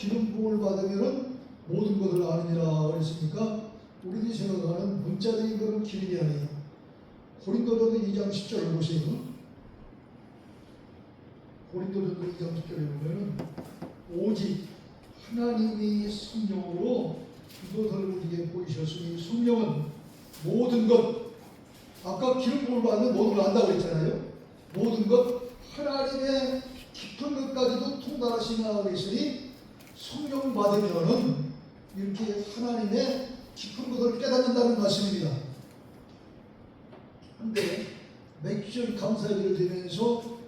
기름 부음을 받으면은 모든 것을 아느니라 그랬으니까 우리들이 생각하는 문자적인 그런 기름이 아니에요. 고린도전서 2장 10절을 보세요. 고린도전서 2장 10절에 보면은 오직 하나님이 성령으로 이것을 우리에게 보이셨으니 성령은 모든 것, 아까 기름 부음을 받으면 모든 걸 안다고 했잖아요. 모든 것 하나님의 깊은 것까지도 통달하시나 그랬으니 성령 받으면은 이렇게 하나님의 깊은 것을 깨닫는다는 말씀입니다. 그런데 맥주전 감사기를 드리면서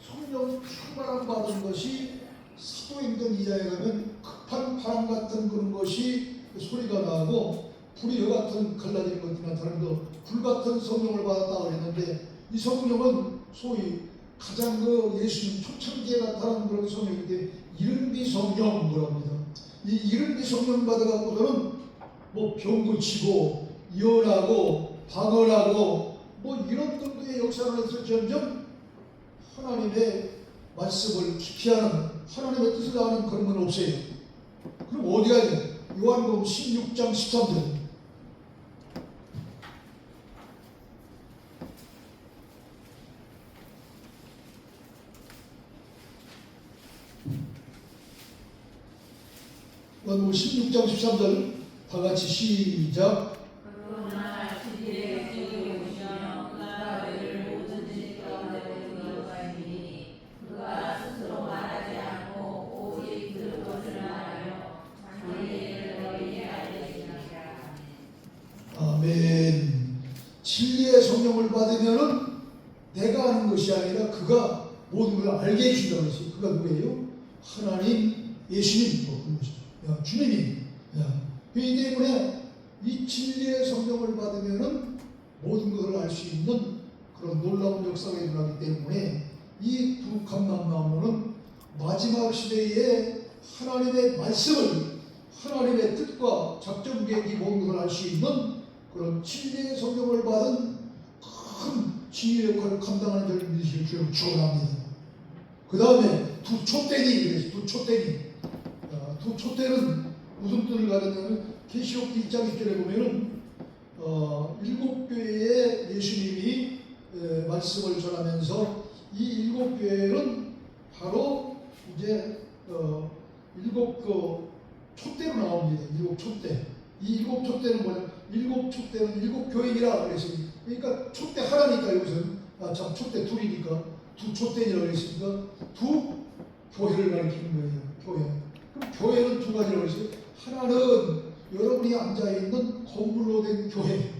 성령 충만함 받은 것이 사도행전 2장에 가면 급한 바람 같은 그런 것이 소리가 나고 불이 여 같은 갈라지는 것이 나타나면서 불 같은 성령을 받았다고 했는데 이 성령은 소위 가장 예수님 초창기에 나타난 그런 성령인데 이른비 성령이라고 합니다. 이 이른비 성령 받아갖고서는 뭐 병 고치고 예언하고 방언하고 뭐 이런 정도의 역사를 해서 점점 하나님의 말씀을 깊이 하는 하나님의 뜻을 아는 그런 건 없어요. 그럼 어디 가야 돼? 요한복음 16장 13절. 요한복음 16장 13절 다 같이 시작. 아멘. 진리의 성령을 받으면은 내가 아는 것이 아니라 그가 모든 걸 알게 해준다고 했어요. 그가 누구예요? 하나님, 예수님, 주님이. 그렇기 때문에 이 진리의 성령을 받으면은 모든 것을 알 수 있는 그런 놀라운 역사가 일어나기 때문에 이 두 감람나무는 마지막 시대에 하나님의 말씀을, 하나님의 뜻과 작전 계획이 모든 것을 알 수 있는 그런 진리의 성령을 받은 큰 지휘의 역할을 감당하는 자를 믿으실 줄 축원합니다. 그 다음에 두 촛대니 그래서 두 촛대니. 두 촛대는 무슨 뜻을 가졌냐면 계시록 2장 1절에 보면은 일곱 교회에 예수님이 말씀을 전하면서 이 일곱 교회는 바로 이제 일곱 촛대로 나옵니다. 일곱 촛대. 이 일곱 촛대는 뭐냐? 일곱 촛대는 일곱 교회이라 그랬습니다. 그러니까 촛대 하나니까 여기서는 참 촛대 둘이니까 두 촛대라고 했으니까 두 교회를 가리키는 거예요. 교회. 그럼 교회는 두 가지라고 했어요. 하나는 여러분이 앉아있는 건물로 된 교회.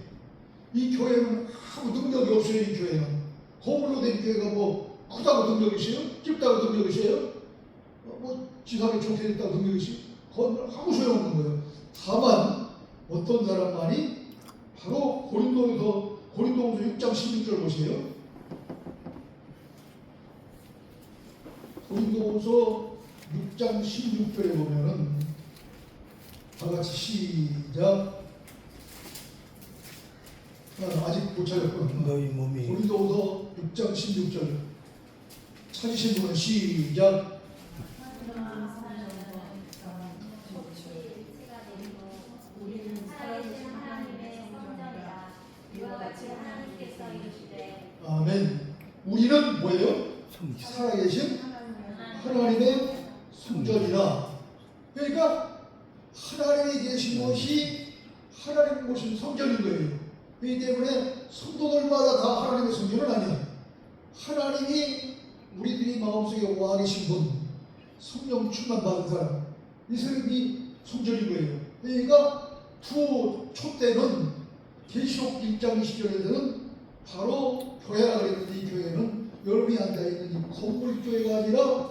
이 교회는 아무 능력이 없어요. 이 교회는 건물로 된 교회가 뭐 크다고 능력이 있어요? 깊다고 능력이 있어요? 뭐 지상에 좋게 됐다고 능력이 있어요? 그건 아무 소용없는 거예요. 다만 어떤 사람만이 바로 고린도후서 6장 16절 보세요. 고린도후서 6장 16절에 보면은 다 같이 시작. 아직 못 찾았구나. 너희 몸이 고린도후서 6장 16절 찾으신 분은 시작. 아멘. 우리는 뭐예요? 살아계신 하나님의 성전이라. 그러니까 하나님이 계신 것이 하나님 모신 성전인 거예요. 그렇기 때문에 성도들마다 다 하나님의 성전은 아니에요. 하나님이 우리들이 마음속에 와 계신 분, 성령 충만 받은 사람, 이 사람이 성전인 거예요. 그러니까 두 촛대는 계시록 1장 20절에서는 바로 교회라 그랬는데 이 교회는 여러분이 앉아있는 이 건물교회가 아니라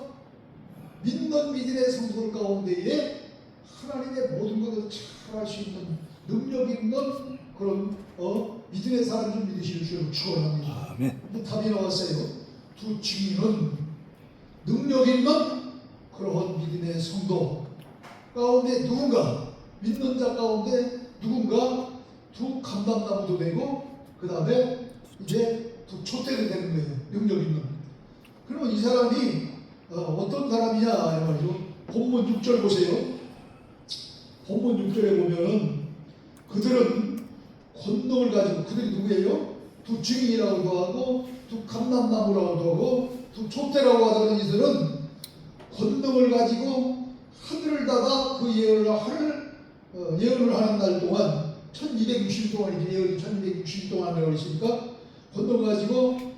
믿는 믿음의 성도들 가운데에 하나님의 모든 것을 잘 할 수 있는 능력 있는 그런 믿음의 사람을 믿으실 줄 축원합니다. 아멘. 답이 나왔어요. 두 증인은 능력 있는 그러한 믿음의 성도 가운데 누군가, 믿는 자 가운데 누군가 두 감람나무도 되고 그 다음에 이제 두 촛대도 되는 거예요. 능력 있는. 그러면 이 사람이 어떤 사람이냐 이 말이죠. 본문 6절 보세요. 본문 6절에 보면은 그들은 권능을 가지고, 그들이 누구예요? 두 증인이라고도 하고 두 감람나무라고도 하고 두 촛대라고 하는 이들은 권능을 가지고 하늘을 닫아 그 예언을 하는 날 동안 1260일 동안이지, 예언이 1260일 동안 한다고 했으니까 권능을 가지고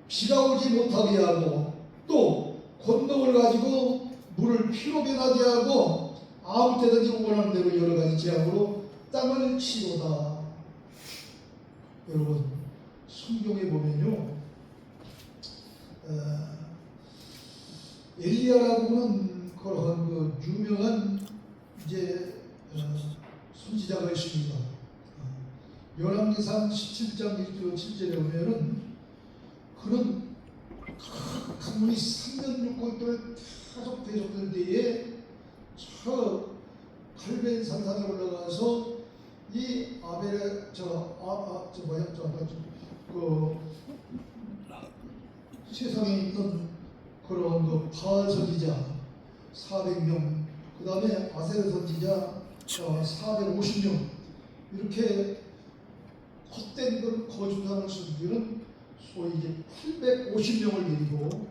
비가 오지 못하게 하고, 또 권능을 가지고 물을 피로 변하게 하고 아무 때든지 원하는 대로 여러 가지 재앙으로 땅을 치로다. 여러분, 성경에 보면요, 엘리야라고는 그런 그 유명한 이제 선지자가 있습니다. 열왕기상 17장 1절 7절에 보면은 그는 가문이 3년 6개월 동안 계속 대적된 때에 저 갈멜 산상에 올라가서 이 아벨의 그 세상에 있는 그런 그 바알 선지자 400명, 그 다음에 아세르 선지자 450명, 이렇게 헛된 그 거짓당을 선지자는 소위 이제 850명을 데리고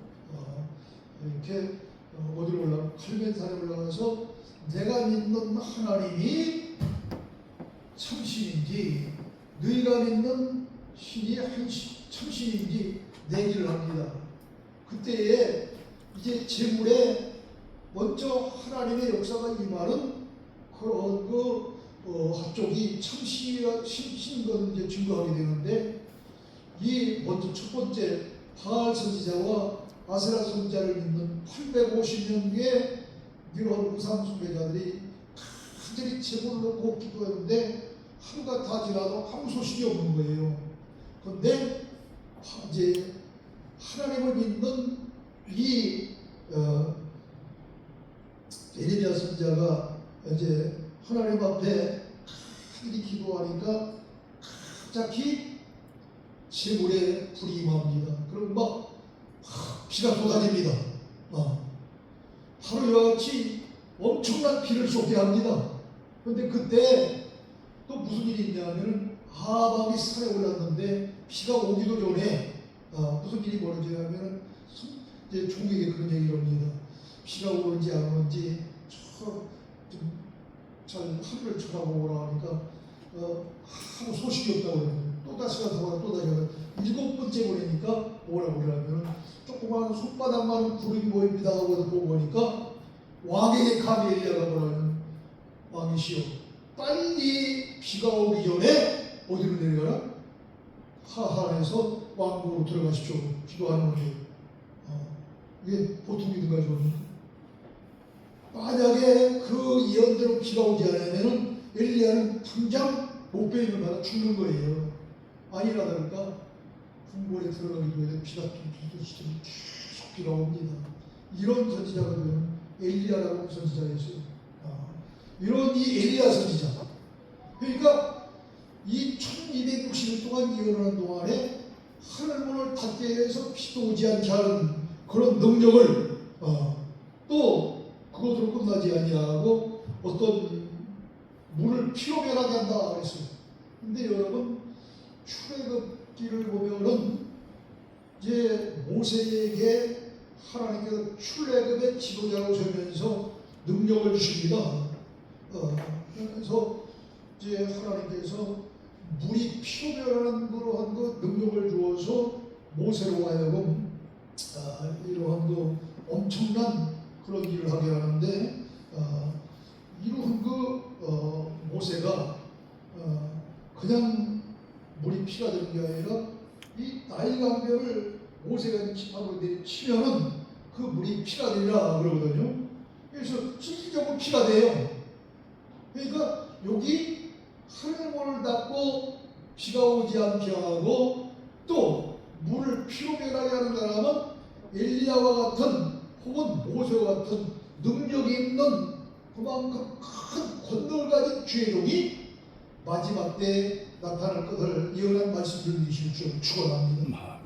이렇게 어디로 올라가? 갈멜산에 올라가서 내가 믿는 하나님이 참신인지 너희가 믿는 신이 참신인지 내기를 합니다. 그때에 이제 제물에 먼저 하나님의 역사가 임하는 그런 그 한쪽이 참신인 것을 이제 증거하게 되는데, 이 먼저 첫 번째 바알 선지자와 아세라 선지자를 믿는 850명의 이런 우상 숭배자들이 간절히 제물을 놓고 기도했는데 하루가 다 지나도 아무 소식이 없는 거예요. 그런데 이제 하나님을 믿는 이 예레미야 선지자가 이제 하나님 앞에 간절히 기도하니까 갑자기 제물에 불이 임합니다. 그럼 막 비가 쏟아집니다. 바로 이와 같이 엄청난 비를 쏟게 합니다. 그런데 그때 또 무슨 일이 있냐면 아합이 산에 올랐는데 비가 오기도 전에 무슨 일이 벌어지냐면 이제 종에게 그런 얘기를 합니다. 비가 오는지 안 오는지 잘 하늘을 쳐다보라 하니까 아무 소식이 없다고 그러거든요. 또 다시 가서 또 다시 가서 7번째 보내니까 뭐라고 그러냐면 조그마한 손바닥만한 구름이 보입니다 하고 보고 보니까 왕에게 감히 엘리야가 뭐라면, 왕이시여 빨리 비가 오기 전에 어디로 내려가라? 하한에서 왕궁으로 들어가십시오. 기도하는 거죠. 이게 보통 믿음 가지고 만약에 그 예언대로 비가 오지 않으면 엘리야는 당장 목베임을 받아 죽는 거예요. 아니라 다를까 궁궐에 들어가기도 전에 비가 계속 비가 옵니다. 이런 선지자가 되면 엘리야라고 선지자가 있어요. 이런 이 엘리야 선지자, 그러니까 이 1260일 동안 예언하는 동안에 하늘문을 닫게 해서 비도 오지 않게 하는 그런 능력을 또 그것으로 끝나지 아니하고 어떤 물을 피로 변하게 한다 그랬어요. 근데 여러분 출애굽기를 보면은 이제 모세에게 하나님께서 출애굽의 지도자로 세우면서 능력을 주십니다. 그래서 이제 하나님께서 물이 피로 변하는 그러한 그 능력을 주어서 모세로 하여금 이러한 그 엄청난 그런 일을 하게 하는데, 이러한 그 모세가 그냥 물이 피가 되는 게 아니라 이 나일 강변을 모세가 지팡이로 내리치면은 그 물이 피가 되리라 그러거든요. 그래서 실질적으로 피가 돼요. 그러니까 여기 하늘문을 닫고 비가 오지 않게 하고 또 물을 피로 변하게 하는 사람은 엘리야와 같은 혹은 모세와 같은 능력이 있는 그만큼 큰 권능을 가진 주의종이 마지막 때 나타날 것을 예언한 말씀을 드리실 줄 축원합니다.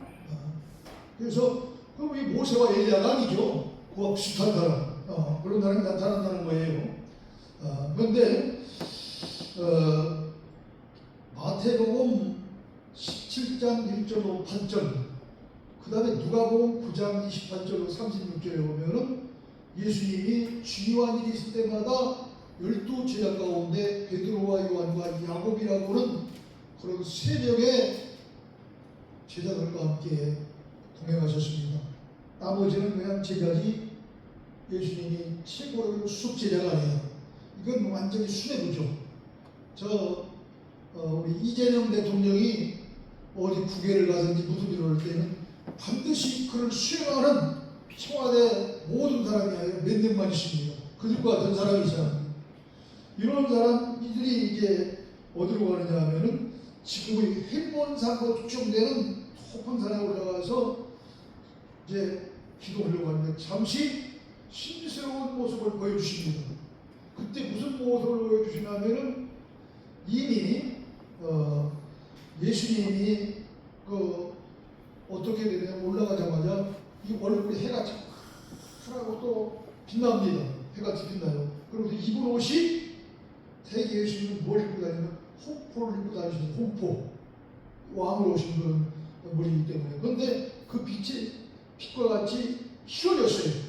그래서 그럼 이 모세와 엘리야가 아니죠. 그와 비슷한 사람. 그런 사람이 나타난다는 거예요. 그런데 마태복음 17장 1절로 8절, 그 다음에 누가복음 9장 28절로 36절에 보면은 예수님이 중요한 일이 있을 때마다 12제자 가운데 베드로와 요한과 야곱이라고는 그런 3명의 제자들과 함께 동행하셨습니다. 나머지는 그냥 제자지 예수님이 최고로 숙제자가 아니에요. 이건 완전히 수뇌부죠. 우리 이재명 대통령이 어디 국회를 가든지 무슨 일을 할 때는 반드시 그를 수행하는 청와대 모든 사람이 아니라 몇 명만 있습니다. 그들과 같은 사람이잖아요. 이런 사람들이 이제 어디로 가느냐 하면은 지금 헬몬산으로 추정되는 높은 산에 올라가서 이제 기도하려고 하는데 잠시 신비스러운 모습을 보여주십니다. 그때 무슨 모습을 보여주시냐면은 이미 예수님이 어떻게 되냐, 올라가자마자 이 얼굴에 해가 하라고 또 빛납니다. 해같이 빛나요. 그리고 입은 옷이 대개 예수님은 뭘 입고 다니면 홍포를 입고 다니시는, 홍포, 왕으로 오신 그런 머리이기 때문에. 그런데 그 빛이 빛과 같이 희어졌어요.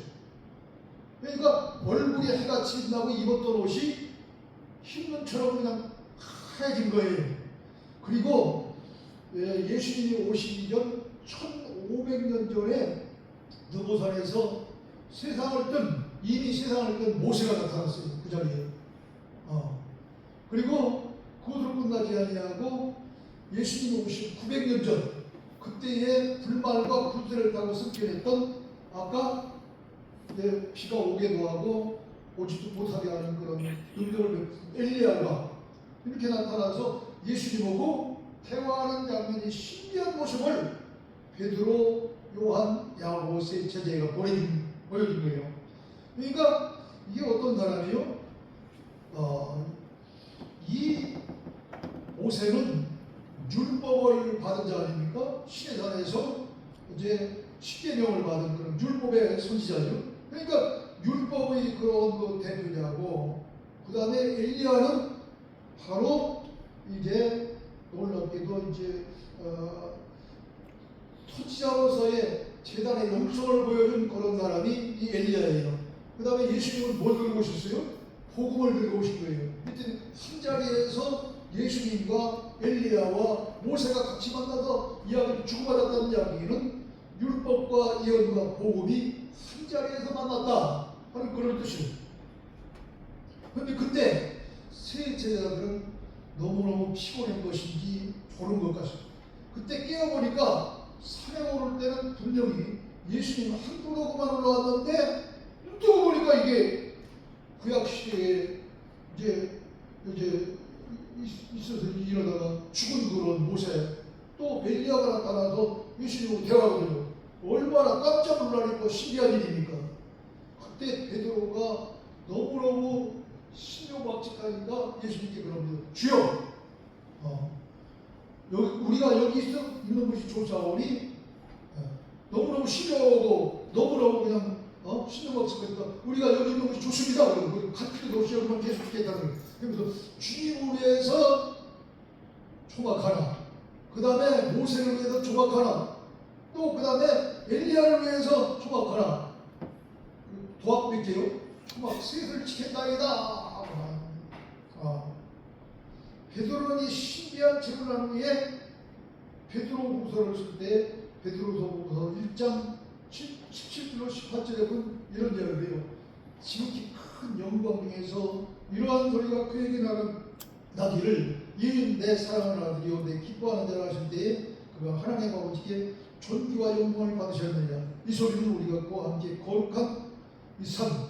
그러니까 얼굴에 해같이 빛나고 입었던 옷이 흰 눈처럼 그냥 하얘진 거예요. 그리고 예수님이 오시기 전 1500년 전에 느보산에서 이미 세상을 뜬 모세가 나타났어요. 그 자리에. 그리고 그것으로 끝나지 아니하고 예수님이 오신 900년 전 그때의 불말과 불새를 타고 습격했던 아까 비가 오게도 하고 오지도 못하게 하는 그런 능력을 엘리야가 이렇게 나타나서 예수님 보고 대화하는 장면이 신기한 모습을 베드로, 요한, 야고보 세 제자가 보여준 거예요. 그러니까 이게 어떤 사람이에요? 이 모세는 율법을 받은 자 아닙니까? 시내산에서 이제 십계명을 받은 그런 율법의 선지자죠. 그러니까 율법의 그런 그 대표자고, 그 다음에 엘리야는 바로 이제 놀랍게도 이제 선지자로서의 재단의 영성을 보여준 그런 사람이 이 엘리야예요. 그 다음에 예수님은 뭘 들고 오셨어요? 복음을 들고 오신 거예요. 하여튼 한 자리에서 예수님과 엘리야와 모세가 같이 만나서 이야기를 주고받았다는 이야기는 율법과 예언과 복음이 한 자리에서 만났다 하는 그런 뜻이에요. 그런데 그때 세 제자들은 너무너무 피곤한 것인지 졸은 것 같습니다. 그때 깨어보니까 산에 오를 때는 분명히 예수님 한 도로만 올라왔는데 눈 뜨고 보니까 이게 구약시대에 이제 있어서 이러다가 죽은 그런 모세, 또 엘리야가 나타나서 예수님하고 대화하거든요. 얼마나 깜짝 놀라니까 신기한 일입니까? 그때 베드로가 너무너무 신묘박직하니까 예수님께 그럽니다. 주여, 우리가 여기 있는 것이 좋사오니 너무너무 신묘하고 너무너무 그냥 신묘박직하니까 우리가 여기 있는 것이 좋습니다. 그리고 갈 필요도 없이 여기만 계속 있겠다는 거예요. 그래서 주님을 위해서 초막하나, 그 다음에 모세를 위해서 초막하나, 또 그 다음에 엘리야를 위해서 초막하나, 도합할게요. 초막 셋을 지켰다이다. 베드로는 이 신비한 질문을 후에 베드로후서를 쓸 때 베드로후서 1장 17절로 18절에 보면 이런 이야기를 해요. 지극히 큰 영광 중에서 이러한 소리가 그에게 나기를 이는 내 사랑하는 아들이요 내 기뻐하는 자라 하실 때에 그가 하나님의 아버지께 존귀와 영광을 받으셨느냐. 이 소리는 우리가 그와 함께 거룩한 이 산,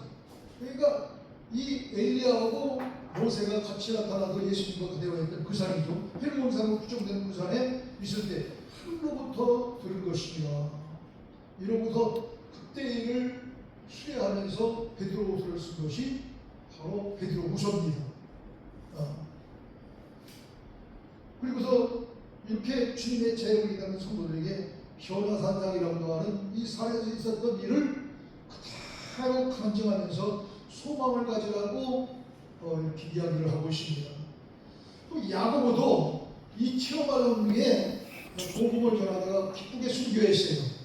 그러니까 이 엘리야하고 모세가 같이 나타나서 예수님과 대화했던 그 산이죠. 헬몬산으로 추정되는 그 산에 있을 때 하늘로부터 들은 것입니다. 이러고서 그때를 수혜하면서 베드로후서를 쓴 것이 바로 베드로후서입니다. 그리고서 이렇게 주님의 재력을 기다리는 성도들에게 변화산상이라고 하는 이 산에서 있었던 일을 하나로 간증하면서 소망을 가지라고 이렇게 이야기를 하고 있습니다. 또 야고보도 이 체험하는 게 복음을 전하다가 기쁘게 순교했어요.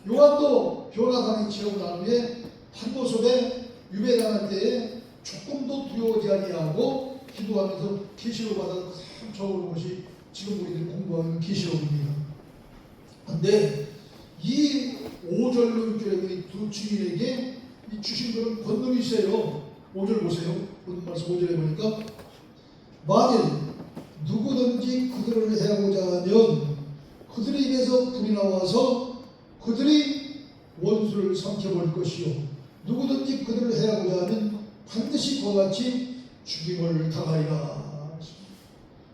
요한도 변화당의 체험을 한 후에 판도섭에 유배당할 때에 조금도 두려워하지 아니하고 기도하면서 계시를 받아 참 좋은 것이 지금 우리들이 공부하는 계시록입니다. 그런데 이 5절로 6절에 두 증인에게 이 주신 그런 권능이 있어요. 5절 보세요. 오늘 말씀 5절에 보니까 만일 누구든지 그들을 해하고자 하면 그들의 입에서 불이 나와서 그들이 원수를 삼켜버릴 것이요 누구든지 그들을 해하고자 하면 반드시 그와 같이 죽임을 당하리라.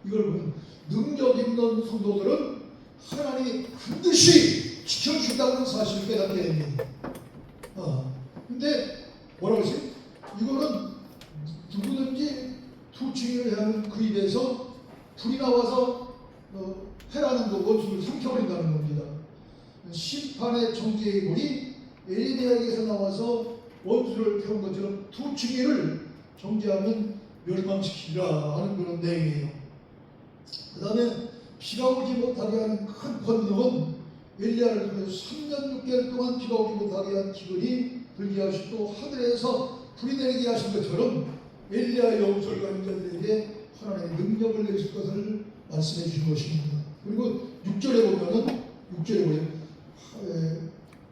이걸 보면 능력 있는 성도들은 하나님이 반드시 지켜준다는 사실을 깨닫게 됩니다. 근데 뭐라고 했어요? 이거는 누구든지 두 증인을 하는 그 입에서 불이 나와서 해라는 거 원수를 삼켜버린다는 겁니다. 심판의 정죄의 불이 에리미야에게서 나와서 원수를 태운 것처럼 두 증인을 정죄하면 멸망시키라 하는 그런 내용이에요. 그 다음에 비가 오지 못하게 하는 큰 권능은 엘리야를 통해서 3년 6개월 동안 비가 오지 못하게 한 기근이 들게 하시고 하늘에서 불이 내리게 하신 것처럼 엘리야의 영설과 인자들에게 하나님의 능력을 내실 것을 말씀해 주신 것입니다. 그리고 6절에 보면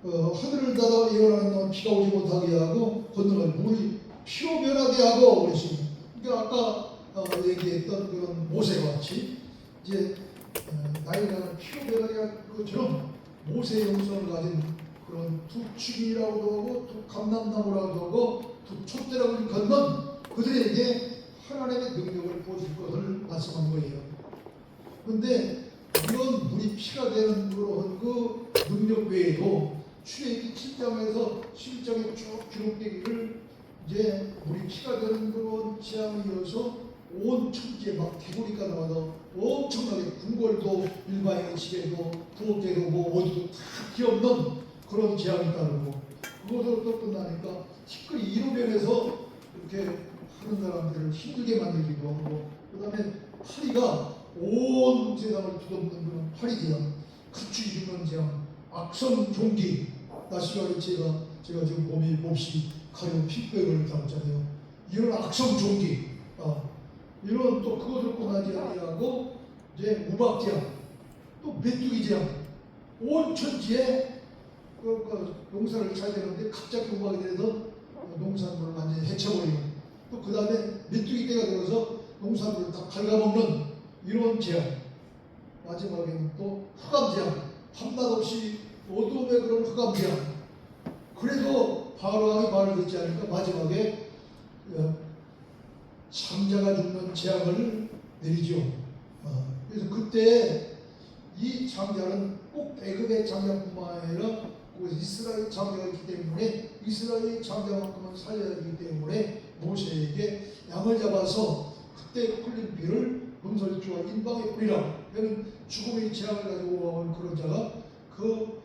하늘을 닫아 예언하는 동안 비가 오지 못하게 하고 건너갈 물이 피로 변하게 하고 그랬습니다. 그러니까 아까 얘기했던 그런 모세와 같이 이제 나이가 피로 변하게 할 것처럼 모세의 영성을 가진 그런 두 축이라고도 하고 두 감람나무라고도 하고 두 촛대라고 건넌 그들에게 하나님의 능력을 보여줄 것을 말씀한 거예요. 그런데 이런 물이 피가 되는 그런 그 능력 외에도 출애굽기 7장에서 11장에 쭉 기록되기를 이제 물이 피가 되는 그런 재앙이 이어서 온 천지에 막 개구리가 나와서 엄청나게 궁궐도 일반인의 집에도 부엌에도 뭐 어디도 다 기없는 그런 재앙이 따르고 그것으로 또 끝나니까 티끌이 이로변에서 이렇게 하는 사람들을 힘들게 만들기도 하고 그 다음에 파리가 온 세상을 뒤덮는 그런 파리 재앙, 가축이 죽는 재앙, 악성 종기, 나시가 제가 지금 몸이 몹시 가려운 피부에 걸렸다고 이런 악성 종기, 이런 또 그것을 끝나지 아니하고 이제 우박재앙, 또 메뚜기 재앙, 온 천지에 농사를 잘 되는데 갑자기 우박이 돼서 농산물을 완전히 해쳐버리는 또 그 다음에 메뚜기 때가 들어서 농산물을 다 갉아먹는 이런 재앙, 마지막에는 또 흑암재앙, 밤낮 없이 어둠의 그런 흑암재앙. 그래도 바로왕이 말을 듣지 않으니까 마지막에 장자가 죽는 재앙을 내리죠. 그래서 그때 이 장자는 꼭 애굽의 장자뿐만 아니라 이스라엘 장자가 있기 때문에 이스라엘 장자만큼은 살려야 하기 때문에 모세에게 양을 잡아서 그때 흘린 피를 문설주와 인방에 뿌리라. 여기는 죽음의 재앙을 가지고 온 그런 자가 그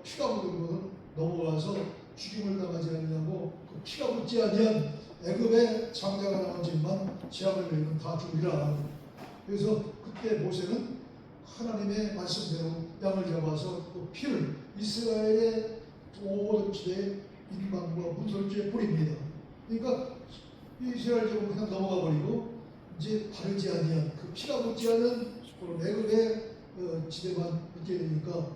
피가 묻은 것은 넘어가서 죽임을 당하지 아니하고 그 피가 묻지 아니한 애굽의 장자가 나오지만 재앙을 내리면 다 죽이라. 그래서 그때 모세는 하나님의 말씀대로 양을 잡아서 그 피를 이스라엘의 모든 지대에 인방과 문설주에 뿌립니다. 그러니까 이스라엘 지역은 그냥 넘어가 버리고 이제 바르지 아니한 그 피가 묻지 않은 애굽의 지대만 있게 되니까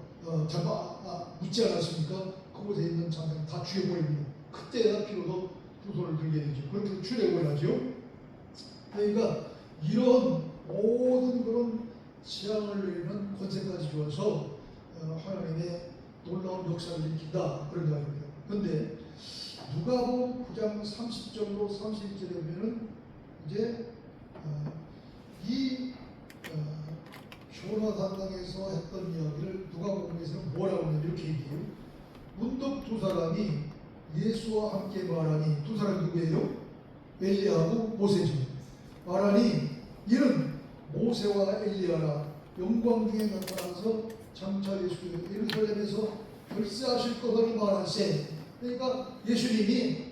묻지 않았으니까 그곳에 있는 장자는 다 죽여버립니다. 그때야 비로소 두 손을 들게 되죠. 그렇게 출애굽을 하죠. 그러니까 이런 모든 그런 재앙을 내리는 권세까지 주어서 하나님의 놀라운 역사를 일으킨다 그런 이야기입니다. 그런데 누가복음 9장 30절로 31절에 보면은 이제 이 조나단강에서 했던 이야기를 누가복음에서는 뭐라고 하냐면 이렇게 얘기해요. 문득 두 사람이 예수와 함께 말하니 두 사람이 누구예요? 엘리야하고 모세죠. 말하니 이는 모세와 엘리야라 영광 중에 나타나서 장차 예수께서 예루살렘에서 결세하실 것을 말하세. 그러니까 예수님이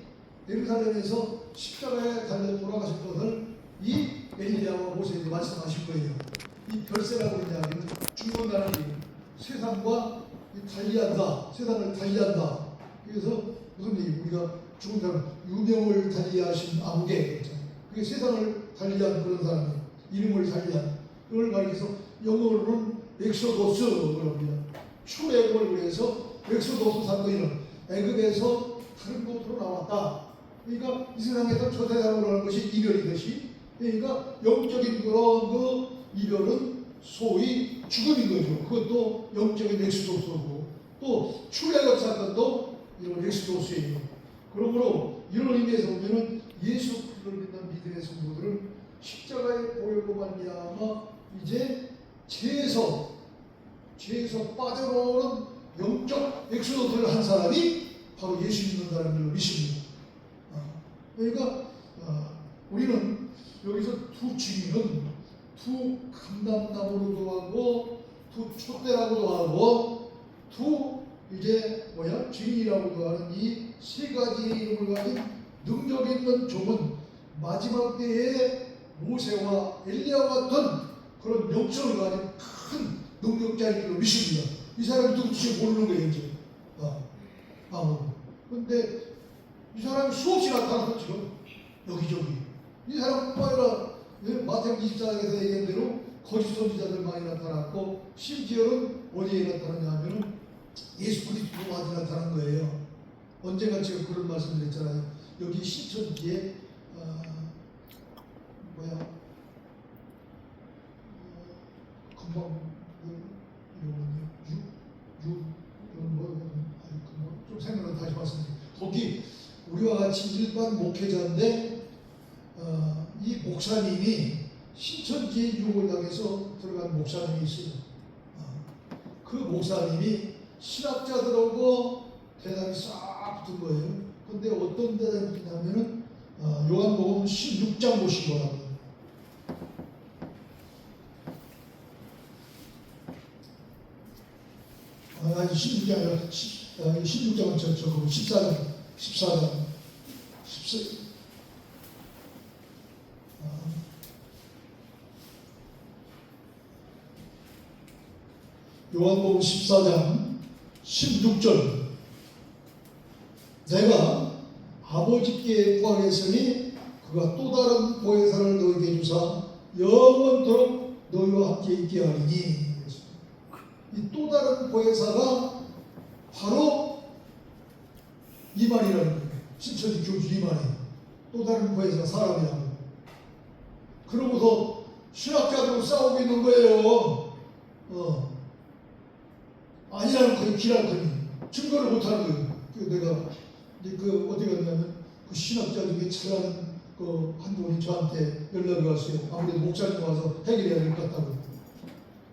예루살렘에서 십자가에 달려 돌아가실 것을 이 엘리야와 모세에게 말씀하신 거예요. 이 별세라고 하는 이야기는 죽는다는 얘기, 세상과 달리한다, 세상을 달리한다. 그래서 무슨 얘기? 우리가 죽은 사람 유명을 달리하신 아무개, 그게 세상을 달리한 그런 사람이에요. 이름을 달리한 그걸 가리켜서 영어로는 엑소도스라고 합니다. 출애굽을 위해서 엑소도스 사건이는 애굽에서 다른 곳으로 나왔다. 그러니까 이 세상에서 저 세상으로 가는 것이 이별이듯이, 그러니까 영적인 그런 그 이별은 소위 죽음인 거죠. 그것도 영적인 엑소도스고, 또 출애굽 사건도 이런 엑소도스예요. 그러므로 이런 의미에서 보면은 예수 그리스도를 믿는 믿음의 성도들은 십자가의 보혈로 말미암아 이제 죄에서 빠져나오는 영적 엑소도스를 한 사람이 바로 예수 믿는 사람들로 믿습니다. 그러니까 우리는 여기서 두 증인은 두 감람나무로도 하고 두 촛대라고도 하고 두 이제 증인이라고도 하는 이 세 가지 이름을 가진 능력 있는 종은 마지막 때에 모세와 엘리야와 같은 그런 영성을 가진 큰 능력자인 줄로 믿습니다. 이 사람이 누군지 모르는 거예요, 이제. 그런데 이 사람이 수없이 나타났죠, 지금. 여기저기. 이 사람뿐만 아니라 마태복음 24장에서 얘기한 대로 거짓 선지자들 많이 나타났고, 심지어는 어디에 나타났냐 하면은 예수 그리스도로 아주 나타난 거예요. 언젠가 제가 그런 말씀을 했잖아요. 여기 신천지에 금방 좀 생각을 다시 말씀드릴게요. 거기 우리와 같이 일반 목회자인데 이 목사님이 신천지에 유혹을 당해서 들어간 목사님이 있어요. 그 목사님이 신학자들하고 대단히 싹 붙은 거예요. 근데 어떤 대단히 붙냐면은 요한복음 16장 보시기 바랍니다. 16장 아니라 16장은 저거 14장 요한복음 14장 16절 내가 아버지께 구하겠으니 그가 또 다른 보혜사를 너희에게 주사 영원토록 너희와 함께 있게 하리니. 이 또 다른 보혜사가 바로 이만이라는 거예요. 신천지 교주 이만이. 또 다른 보혜사 사람이라고. 그러고서 신학자들로 싸우고 있는 거예요. 아니라는 거예요. 기라더니 증거를 못하는 거예요. 내가 이제 어디 갔냐면 그 신학자 중에 잘하는 한 분이 저한테 연락이 왔어요. 아무래도 목사님 와서 해결해야 될 것 같다고.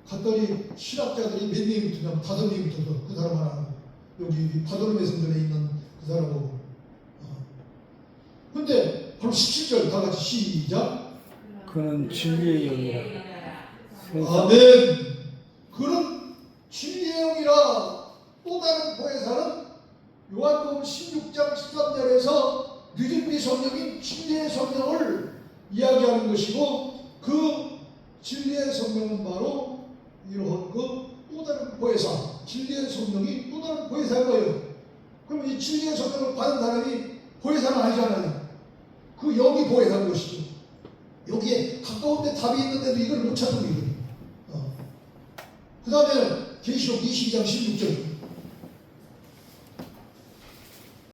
갔더니 신학자들이 몇 명이 붙었냐면 5명이 붙어서 그 사람 하나, 여기 파도름의 성전에 있는 그 사람하고. 근데 바로 17절 다 같이 시작. 그는 진리의 영이라. 아멘. 그는 진리의 영이라. 또 다른 보혜사는 요한복음 16장 13절에서 늦은비 성령인 진리의 성령을 이야기하는 것이고, 그 진리의 성령은 바로 이러한 또 다른 보혜사, 진리의 성령이 또 다른 보혜사인 거예요. 그럼 이 진리의 성령을 받은 사람이 보혜사는 아니잖아요. 그 영이 보혜사인 것이죠. 여기에 가까운데 답이 있는데도 이걸 못 찾는 거예요. 그 다음에 계시록 22장 16절